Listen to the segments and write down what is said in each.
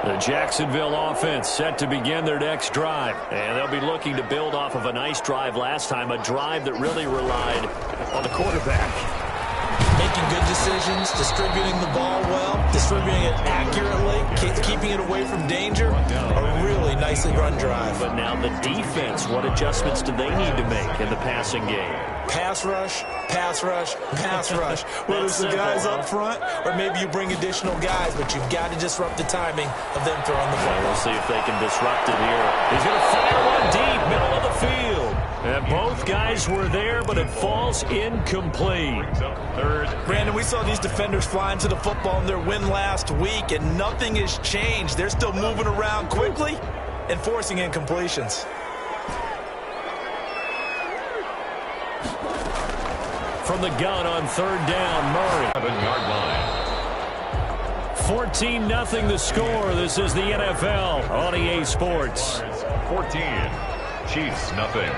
The Jacksonville offense set to begin their next drive. And they'll be looking to build off of a nice drive last time, a drive that really relied on the quarterback. Making good decisions, distributing the ball well, distributing it accurately, keeping it away from danger. A really nicely run drive. But now the defense, what adjustments do they need to make in the passing game? Pass rush, pass rush, pass rush. Whether it's the guys up front or maybe you bring additional guys, but you've got to disrupt the timing of them throwing the ball. We'll see if they can disrupt it here. He's going to fire one deep, middle of the field. And both guys were there, but it falls incomplete. Brandon, we saw these defenders flying to the football in their win last week, and nothing has changed. They're still moving around quickly and forcing incompletions. From the gun on third down, Murray. 7-yard line. 14-0 the score. This is the NFL on EA Sports. 14. Chiefs, nothing.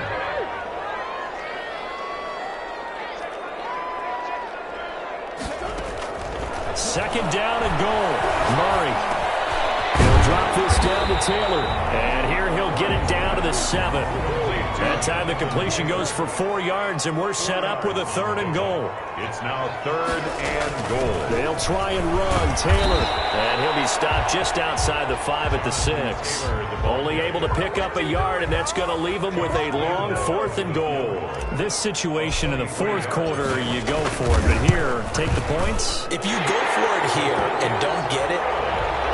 Second down and goal. Murray. He'll drop this down to Taylor. And here he'll get it down to the 7. That time the completion goes for 4 yards, and we're set up with a 3rd and goal. It's now 3rd and goal. They'll try and run. Taylor. And he'll be stopped just outside the 5 at the 6. Only able to pick up a yard, and that's going to leave him with a long 4th and goal. This situation in the 4th quarter, you go for it. But here, take the points. If you go for it here and don't get it,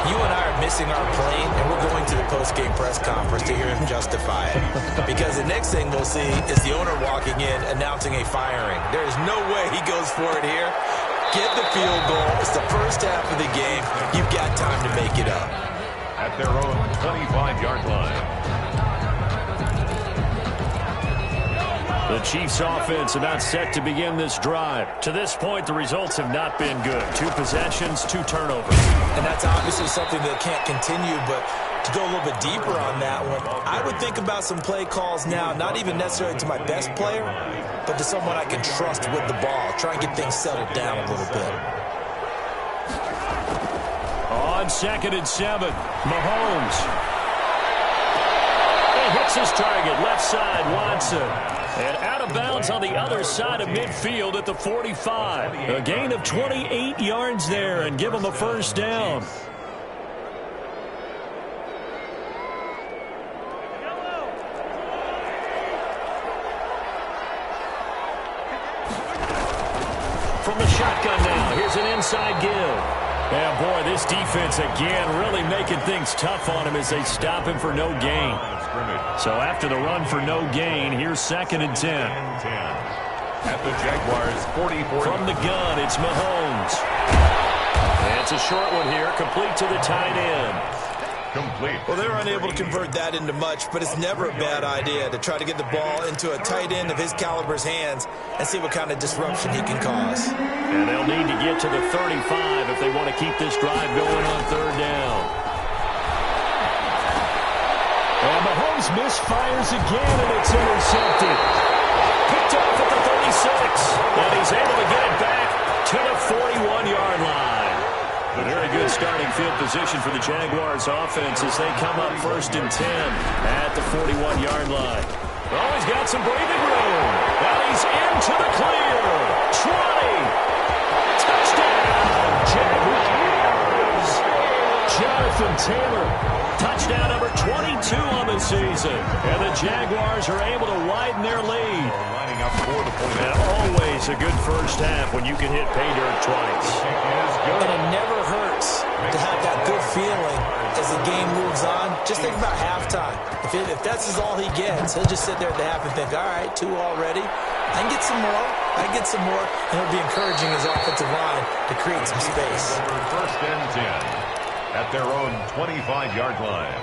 you and I are missing our plane, and we're going to the post-game press conference to hear him justify it. Because the next thing we'll see is the owner walking in announcing a firing. There is no way he goes for it here. Get the field goal. It's the first half of the game. You've got time to make it up. At their own 25-yard line. The Chiefs offense about set to begin this drive. To this point, the results have not been good. 2 possessions, 2 turnovers. And that's obviously something that can't continue, but to go a little bit deeper on that one, I would think about some play calls now, not even necessarily to my best player, but to someone I can trust with the ball. Try and get things settled down a little bit. On 2nd and 7, Mahomes. He hits his target, left side, Watson. And out of bounds on the other side of midfield at the 45. A gain of 28 yards there and give him a 1st down. From the shotgun now, here's an inside give. Yeah, boy, this defense again really making things tough on him as they stop him for no gain. So after the run for no gain, here's 2nd and 10. At the Jaguars 44. From the gun, it's Mahomes. And it's a short one here, complete to the tight end. Complete. Well, they were unable to convert that into much, but it's never a bad idea to try to get the ball into a tight end of his caliber's hands and see what kind of disruption he can cause. And they'll need to get to the 35 if they want to keep this drive going on 3rd down. And Mahomes misfires again, and it's intercepted. Picked off at the 36, and he's able to get it back to the 41-yard line. A very good starting field position for the Jaguars offense as they come up 1st and 10 at the 41-yard line. Oh, he's got some breathing room. Now he's into the clear. 20. Touchdown, Jaguars. Jonathan Taylor. Touchdown number 22 on the season. And the Jaguars are able to widen their lead. Lining up for the point. And always a good first half when you can hit pay dirt twice. And it never hurts to have that good feeling as the game moves on. Just think about halftime. If that's all he gets, he'll just sit there at the half and think, all right, 2 already. I can get some more. I can get some more. And he'll be encouraging his offensive line to create some space. 1st and 10. At their own 25-yard line.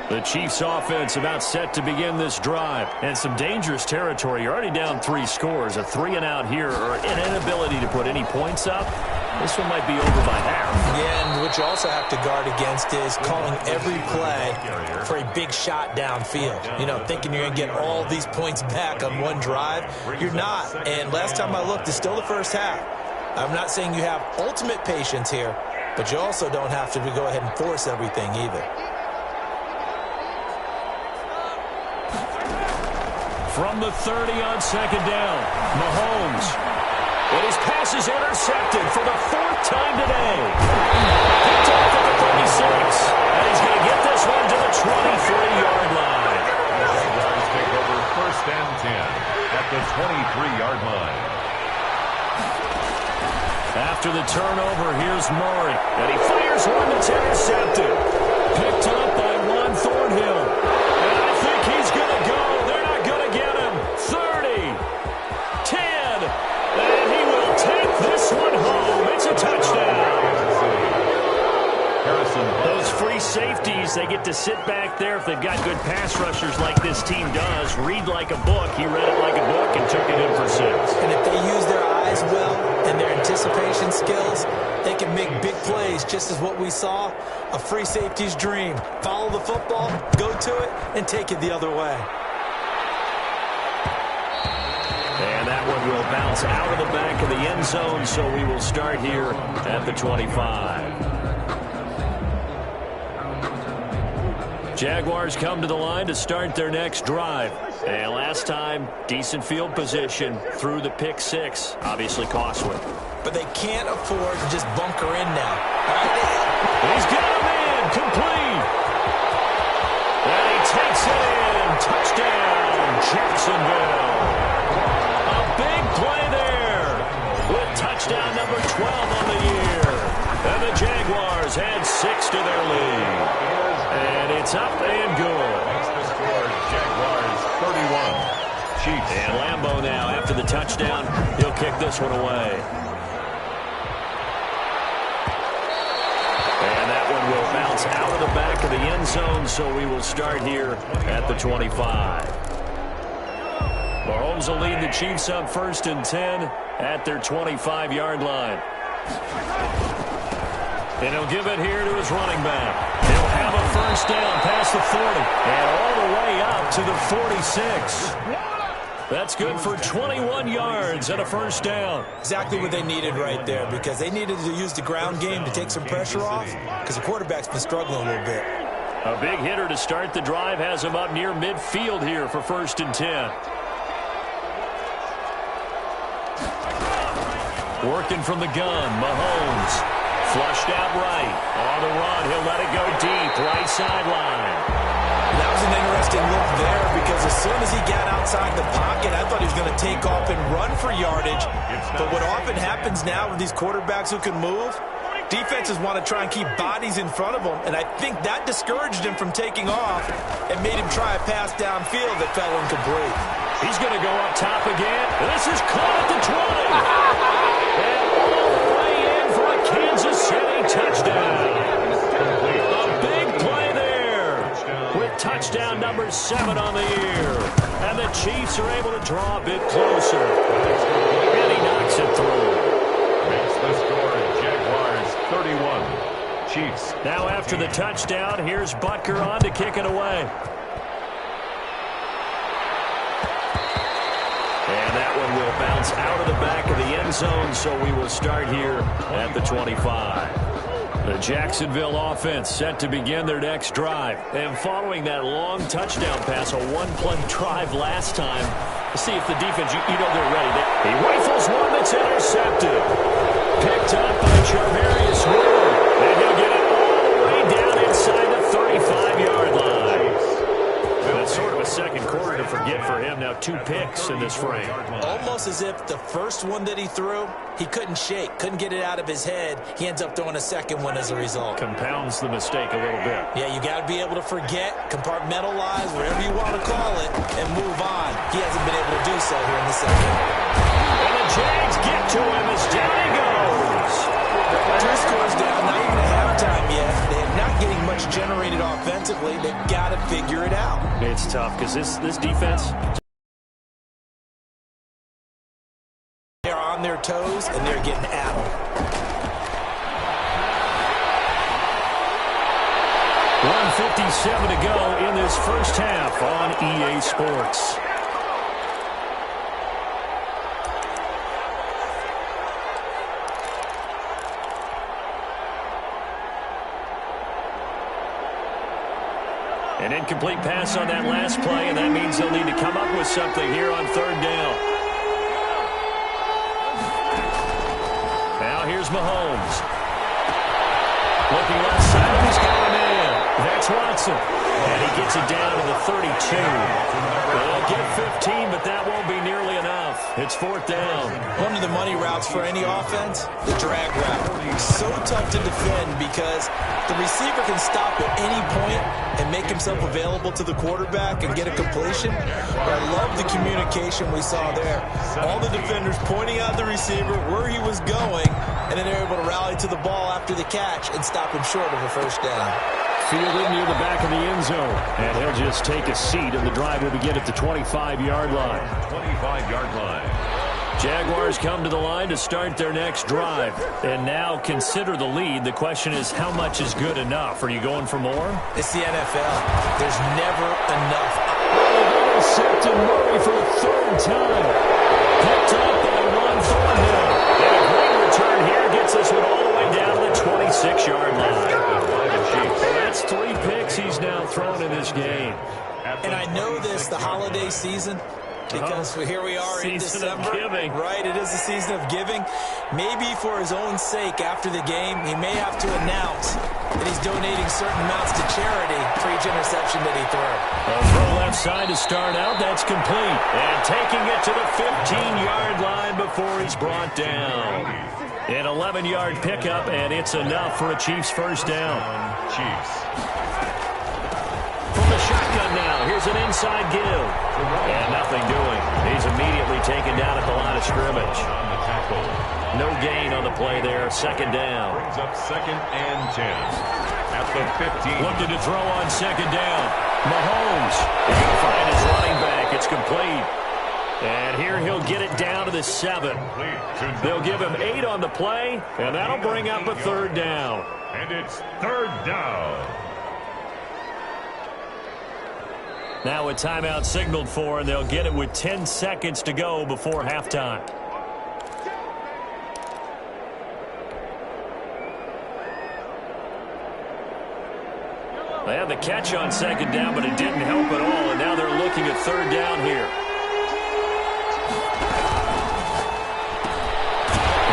The Chiefs offense about set to begin this drive. And some dangerous territory. You're already down 3 scores. A 3-and-out here or an inability to put any points up. This one might be over by half. Yeah, and what you also have to guard against is calling every play for a big shot downfield. You know, thinking you're going to get all these points back on one drive. You're not. And last time I looked, it's still the first half. I'm not saying you have ultimate patience here, But you also don't have to go ahead and force everything either. From the 30 on second down, Mahomes. And his pass is intercepted for the 4th time today. Picked off at the 36. And he's going to get this one to the 23-yard line. Jaguars take over 1st and 10 at the 23-yard line. After the turnover, here's Murray. And he fires one that's intercepted. Picked up by Juan Thornhill. And I think he's going to go. They're not going to get him. 30. 10. And he will take this one home. It's a touchdown. Those free safeties, they get to sit back there if they've got good pass rushers like this team does. Read like a book. He read it like a book and took it in for 6. And if they use their eyes well and their anticipation skills, they can make big plays, just as what we saw. A free safety's dream. Follow the football, go to it, and take it the other way. And that one will bounce out of the back of the end zone, so we will start here at the 25. Jaguars come to the line to start their next drive. And last time, decent field position through the pick 6. Obviously costly. But they can't afford to just bunker in now. He's got him in. Complete. And he takes it in. Touchdown, Jacksonville. A big play there with touchdown number 12 on the year. And the Jaguars add 6 to their lead. And it's up and good. Makes the score Jaguars 31. Chiefs. And Lambeau now, after the touchdown, he'll kick this one away. And that one will bounce out of the back of the end zone, so we will start here at the 25. Mahomes will lead the Chiefs up 1st and 10 at their 25-yard line. And he'll give it here to his running back. He'll have a 1st down past the 40 and all the way up to the 46. That's good for 21 yards and a 1st down. Exactly what they needed right there, because they needed to use the ground game to take some pressure off, because the quarterback's been struggling a little bit. A big hitter to start the drive has him up near midfield here for 1st and 10. Working from the gun, Mahomes. Flushed out right. On the run, he'll let it go deep. Right sideline. That was an interesting look there, because as soon as he got outside the pocket, I thought he was going to take off and run for yardage. But what often happens now with these quarterbacks who can move, defenses want to try and keep bodies in front of them, and I think that discouraged him from taking off and made him try a pass downfield that fell incomplete. He's going to go up top again. This is caught at the 20. And all the way in for a Kansas City touchdown. A big play there with touchdown number 7 on the year. And the Chiefs are able to draw a bit closer. And he knocks it through. Makes the score Jaguars 31. Chiefs. Now after the touchdown, here's Butker on to kick it away. And that one will bounce out of the back of the end zone, so we will start here at the 25. The Jacksonville offense set to begin their next drive. And following that long touchdown pass, a one-play drive last time, to see if the defense, you know they're ready. He rifles one that's intercepted. Picked up by Charvarius Ward. And he'll get it all the way down inside the 35-yard line. That's sort of a second quarter to forget for him. Now 2 picks in this frame. Almost as if the first one that he threw, he couldn't shake, couldn't get it out of his head. He ends up throwing a second one as a result. Compounds the mistake a little bit. Yeah, you got to be able to forget, compartmentalize, whatever you want to call it, and move on. He hasn't been able to do so here in the second. And the Jags get to him as down he goes. 2 scores down, not even at halftime yet. They're not getting much generated offensively. They've got to figure it out. It's tough because this defense, they're on their toes and they're getting at them. 1:57 to go in this first half on EA Sports. An incomplete pass on that last play, and that means they'll need to come up with something here on third down. Now here's Mahomes. Looking left side, he's got a man. That's Watson. And he gets it down to the 32. They'll get 15, but that won't be nearly enough. It's fourth down. One of the money routes for any offense, the drag route. So tough to defend because the receiver can stop at any point and make himself available to the quarterback and get a completion. But I love the communication we saw there. All the defenders pointing out the receiver, where he was going, and then they're able to rally to the ball after the catch and stop him short of a first down. Fielded near the back of the end zone. And he'll just take a seat, and the drive will begin at the 25-yard line. 25-yard line. Jaguars come to the line to start their next drive. And now consider the lead. The question is, how much is good enough? Are you going for more? It's the NFL. There's never enough. Intercepted Murray for the third time. Picked up by Ron Thornhill. And a great return here gets this one all the way down to the 26-yard line. That's 3 picks he's now thrown in this game. And I know this, the holiday season, because here we are in December. Of giving. Right, it is the season of giving. Maybe for his own sake after the game, he may have to announce that he's donating certain amounts to charity for each interception that he threw. A throw left side to start out. That's complete. And taking it to the 15-yard line before he's brought down. An 11-yard pickup, and it's enough for a Chiefs first down. Chiefs. From the shotgun now, here's an inside give. And nothing doing. He's immediately taken down at the line of scrimmage. On the tackle. No gain on the play there. Second down. Brings up 2nd and 10. At the 15. Looking to throw on second down. Mahomes is going to find his running back. It's complete. And here he'll get it down to the 7. They'll give him 8 on the play, and that'll bring up a third down. And it's third down. Now a timeout signaled for, and they'll get it with 10 seconds to go before halftime. They had the catch on second down, but it didn't help at all, and now they're looking at third down here.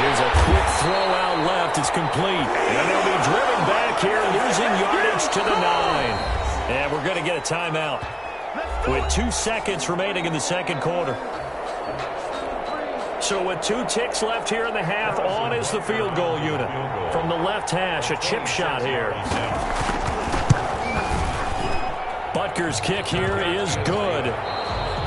Here's a quick throw out left. It's complete. And they'll be driven back here, losing yardage to the 9. And we're going to get a timeout with 2 seconds remaining in the second quarter. So with 2 ticks left here in the half, on is the field goal unit. From the left hash, a chip shot here. Butker's kick here is good.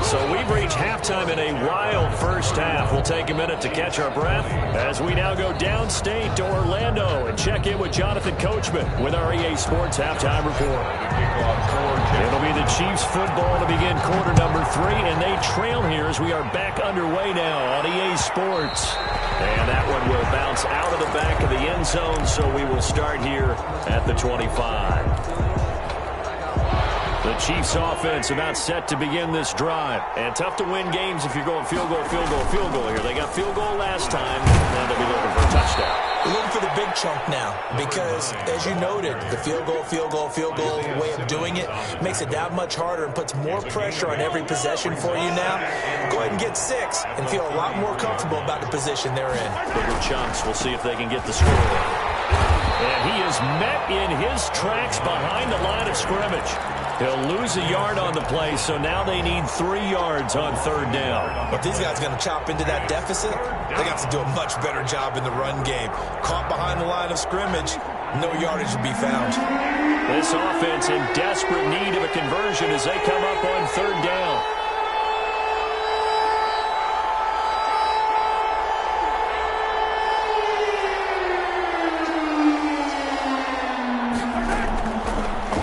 So we've reached halftime in a wild first half. We'll take a minute to catch our breath as we now go downstate to Orlando and check in with Jonathan Coachman with our EA Sports Halftime Report. It'll be the Chiefs football to begin quarter number 3, and they trail here as we are back underway now on EA Sports. And that one will bounce out of the back of the end zone, so we will start here at the 25. The Chiefs offense about set to begin this drive. And tough to win games if you're going field goal, field goal, field goal here. They got field goal last time. Now they'll be looking for a touchdown. We're looking for the big chunk now because, as you noted, the field goal way of doing it makes it that much harder and puts more pressure on every possession for you now. Go ahead and get 6 and feel a lot more comfortable about the position they're in. Bigger chunks. We'll see if they can get the score. And he is met in his tracks behind the line of scrimmage. He'll lose a yard on the play, so now they need 3 yards on third down. But these guys are going to chop into that deficit. They got to do a much better job in the run game. Caught behind the line of scrimmage, no yardage to be found. This offense in desperate need of a conversion as they come up on third down.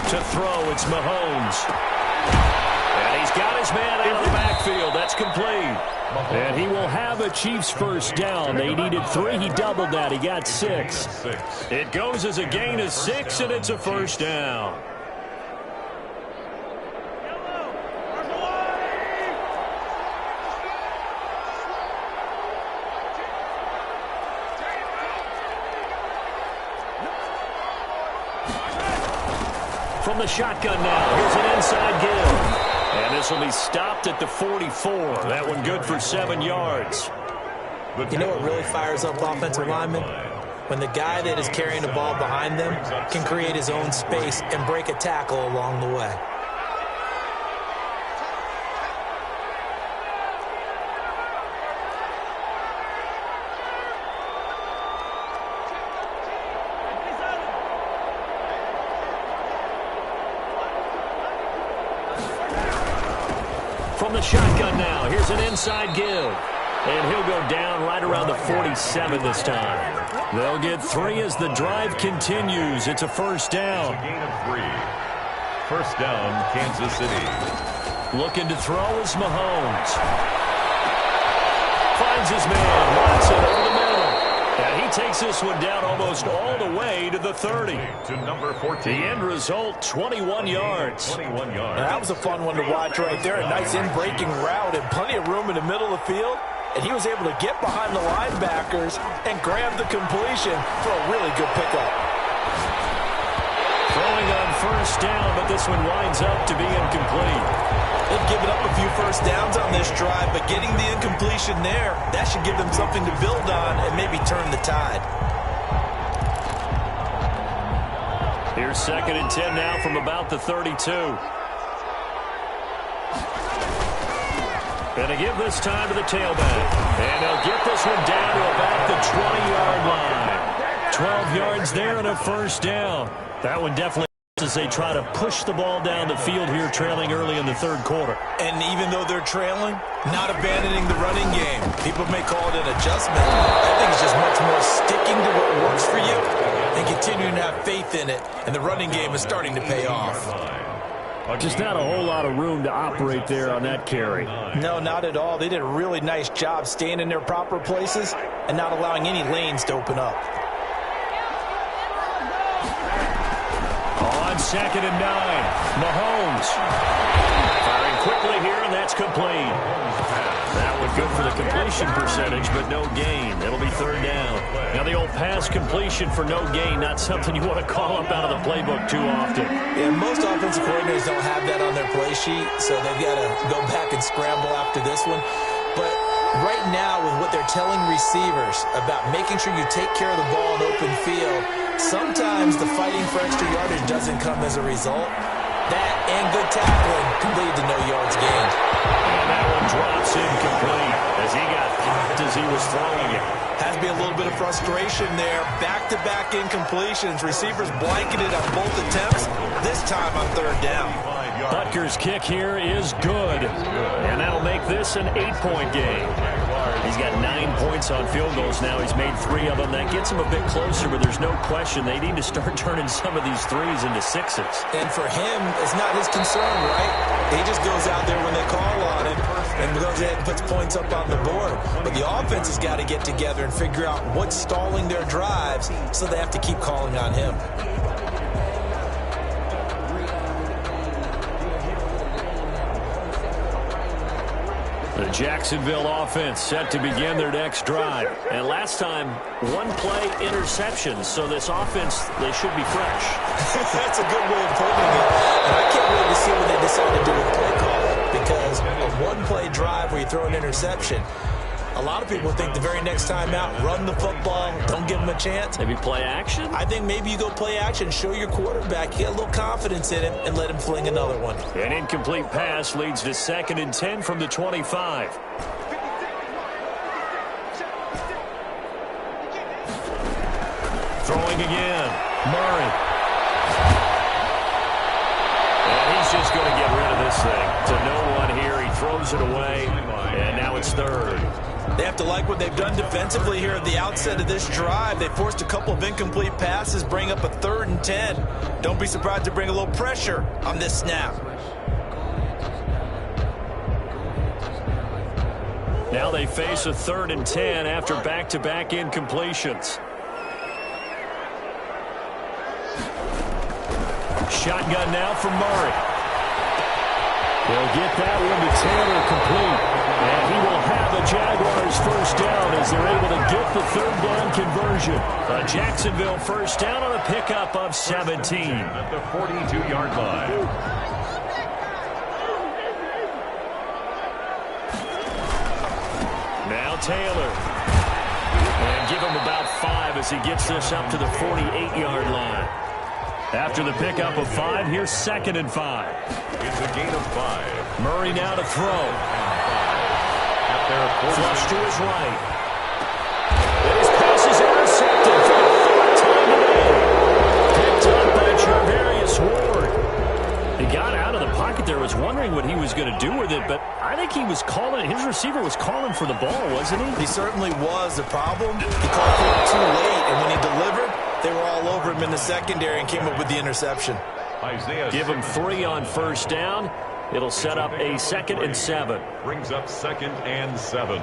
To throw, it's Mahomes. And he's got his man out of the backfield. That's complete. And he will have a Chiefs first down. They needed 3. He doubled that. He got 6. It goes as a gain of 6, and it's a first down. From the shotgun now, here's an inside give. And this will be stopped at the 44. That one good for 7 yards. You know what really fires up offensive linemen? When the guy that is carrying the ball behind them can create his own space and break a tackle along the way. From the shotgun now, here's an inside give. And he'll go down right around the 47 this time. They'll get 3 as the drive continues. It's a first down. It's a gain of 3. First down, Kansas City. Looking to throw is Mahomes. Finds his man, Watson over the middle. And he takes this one down almost all the way to the 30. To number 14. The end result, 21 yards. 21 yards. That was a fun one to watch right there. A nice in-breaking route and plenty of room in the middle of the field. And he was able to get behind the linebackers and grab the completion for a really good pickup. Throwing on first down, but this one winds up to be incomplete. They've given up a few first downs on this drive, but getting the incompletion there, that should give them something to build on and maybe turn the tide. Here's 2nd and 10 now from about the 32. Going to give this time to the tailback. And they'll get this one down to about the 20-yard line. 12 yards there and a first down. That one definitely as they try to push the ball down the field here, trailing early in the 3rd quarter. And even though they're trailing, not abandoning the running game. People may call it an adjustment. I think it's just much more sticking to what works for you and continuing to have faith in it. And the running game is starting to pay off. Just not a whole lot of room to operate there on that carry. No, not at all. They did a really nice job staying in their proper places and not allowing any lanes to open up. On 2nd and 9, Mahomes. Firing quickly here, and that's complete. That one good for the completion percentage, but no gain. It'll be 3rd down. Now the old pass completion for no gain, not something you want to call up out of the playbook too often. Yeah, most offensive coordinators don't have that on their play sheet, so they've got to go back and scramble after this one. But right now, with what they're telling receivers about making sure you take care of the ball in open field, sometimes the fighting for extra yardage doesn't come as a result. That and good tackling can lead to no yards gained. And that one drops incomplete as he got popped as he was throwing it. Has to be a little bit of frustration there. Back-to-back incompletions. Receivers blanketed on both attempts, this time on 3rd down. Butker's kick here is good. And that'll make this an 8-point game. He's got 9 points on field goals now. He's made 3 of them. That gets him a bit closer, but there's no question they need to start turning some of these 3s into 6s. And for him, it's not his concern, right? He just goes out there when they call on him and goes ahead and puts points up on the board. But the offense has got to get together and figure out what's stalling their drives, so they have to keep calling on him. The Jacksonville offense set to begin their next drive. And last time, 1-play interception. So this offense, they should be fresh. That's a good way of putting it. And I can't wait to see what they decide to do with play calling. Because a 1-play drive where you throw an interception, a lot of people think the very next time out, run the football, don't give them a chance. Maybe play action? I think maybe you go play action, show your quarterback, get a little confidence in him, and let him fling another one. An incomplete pass leads to 2nd and 10 from the 25. Throwing again. Murray. And he's just going to get rid of this thing. To no one here. He throws it away. And now it's 3rd. They have to like what they've done defensively here at the outset of this drive. They forced a couple of incomplete passes, bring up a 3rd and 10. Don't be surprised to bring a little pressure on this snap. Now they face a 3rd and 10 after back-to-back incompletions. Shotgun now for Murray. They'll get that one to Taylor complete. And he will have the Jaguars first down as they're able to get the third down conversion. A Jacksonville first down on a pickup of 17. At the 42-yard line. Now Taylor. And give him about 5 as he gets this up to the 48-yard line. After the pickup of 5, here's 2nd and 5. It's a gain of 5. Murray now to throw. Flush to his right. And his pass is intercepted for the 4th time today. Picked up by Charvarius Ward. He got out of the pocket there, was wondering what he was going to do with it, but I think he was calling it. His receiver was calling for the ball, wasn't he? He certainly was. The problem, he called for it too late, and when he delivered, they were all over him in the secondary and came up with the interception. Give him 3 on first down. It'll set up a 2nd and 7. Brings up 2nd and 7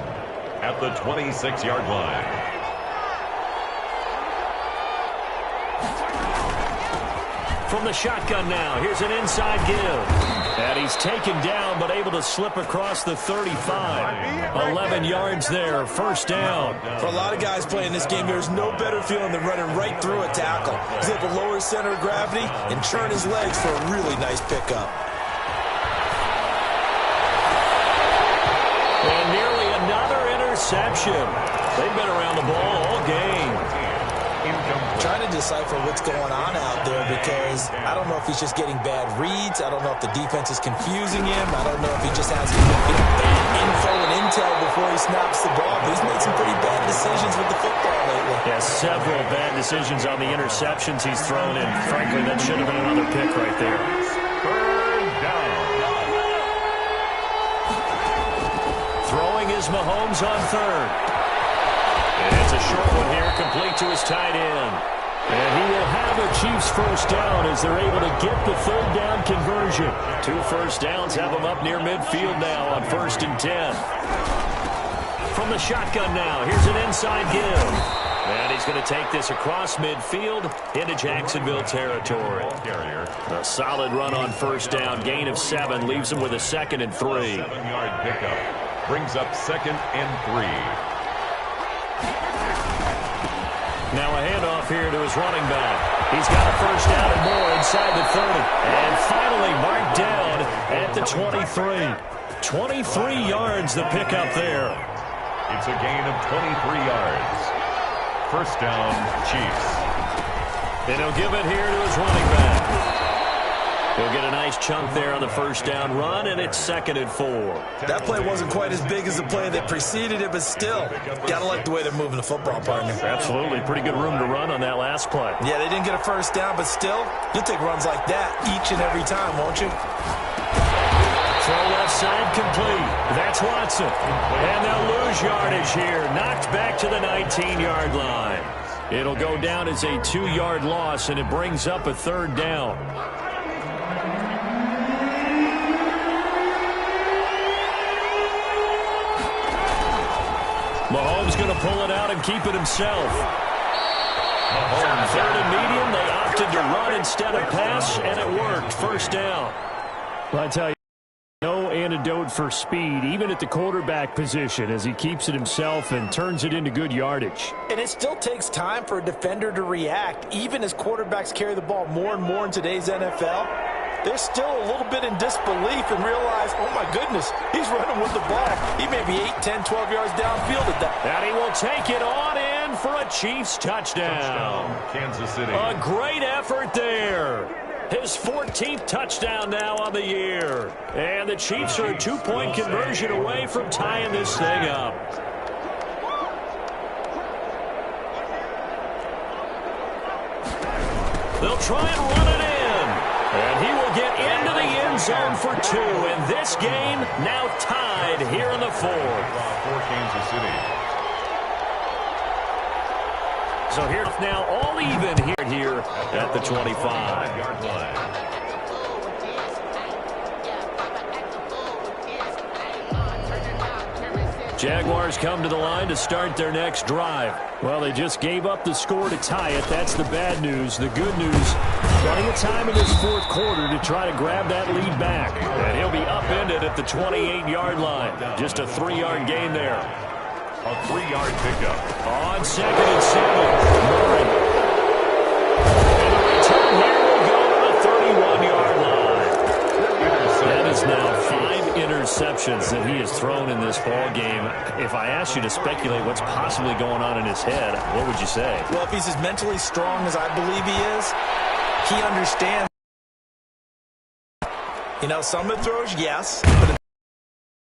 at the 26-yard line. From the shotgun now, here's an inside give. And he's taken down, but able to slip across the 35. 11 yards there, first down. For a lot of guys playing this game, there's no better feeling than running right through a tackle. He's able to lower his center of gravity and churn his legs for a really nice pickup. And nearly another interception. They've been around the ball all game. Trying to decipher what's going on out there because I don't know if he's just getting bad reads. I don't know if the defense is confusing him. I don't know if he just has bad info and intel before he snaps the ball. But he's made some pretty bad decisions with the football lately. Yeah, several bad decisions on the interceptions he's thrown in. Frankly, that should have been another pick right there. Third down. Throwing is Mahomes on 3rd. And it's a short one here, complete to his tight end. And he will have the Chiefs first down as they're able to get the third down conversion. 2 first downs have them up near midfield now on 1st and 10. From the shotgun now, here's an inside give. And he's going to take this across midfield into Jacksonville territory. A solid run on first down, gain of 7, leaves him with a 2nd and 3. 7-yard pickup. Brings up 2nd and 3. Now a handoff here to his running back. He's got a first down and more inside the 30. And finally marked down at the 23. 23 yards the pickup there. It's a gain of 23 yards. First down, Chiefs. And he'll give it here to his running back. He'll get a nice chunk there on the first down run, and it's 2nd and 4. That play wasn't quite as big as the play that preceded it, but still, got to like the way they're moving the football, partner. Absolutely. Pretty good room to run on that last play. Yeah, they didn't get a first down, but still, you'll take runs like that each and every time, won't you? Throw left side complete. That's Watson. And they'll lose yardage here. Knocked back to the 19-yard line. It'll go down as a 2-yard loss, and it brings up a third down. Mahomes going to pull it out and keep it himself. 3rd and medium, they opted to run instead of pass, and it worked. First down. Well, I tell you, no antidote for speed, even at the quarterback position, as he keeps it himself and turns it into good yardage. And it still takes time for a defender to react, even as quarterbacks carry the ball more and more in today's NFL. They're still a little bit in disbelief and realize, oh my goodness, he's running with the ball. He may be 8, 10, 12 yards downfield at that. And he will take it on in for a Chiefs touchdown. Kansas City. A great effort there. His 14th touchdown now on the year. And the Chiefs are a 2-point conversion away from tying this thing up. They'll try and run it in. And he will get into the end zone for 2. And this game now tied here in the 4th. For Kansas City. So here now all even here at the 25-yard line. Jaguars come to the line to start their next drive. Well, they just gave up the score to tie it. That's the bad news. The good news, plenty of time in this fourth quarter to try to grab that lead back. And he'll be upended at the 28-yard line. Just a 3-yard gain there. A 3-yard pickup. On 2nd and 7. Murray. And the return here will go to the 31-yard line. That is now 5 interceptions that he has thrown in this ball game. If I asked you to speculate what's possibly going on in his head, what would you say? Well, if he's as mentally strong as I believe he is, he understands. You know, some of the throws, yes, but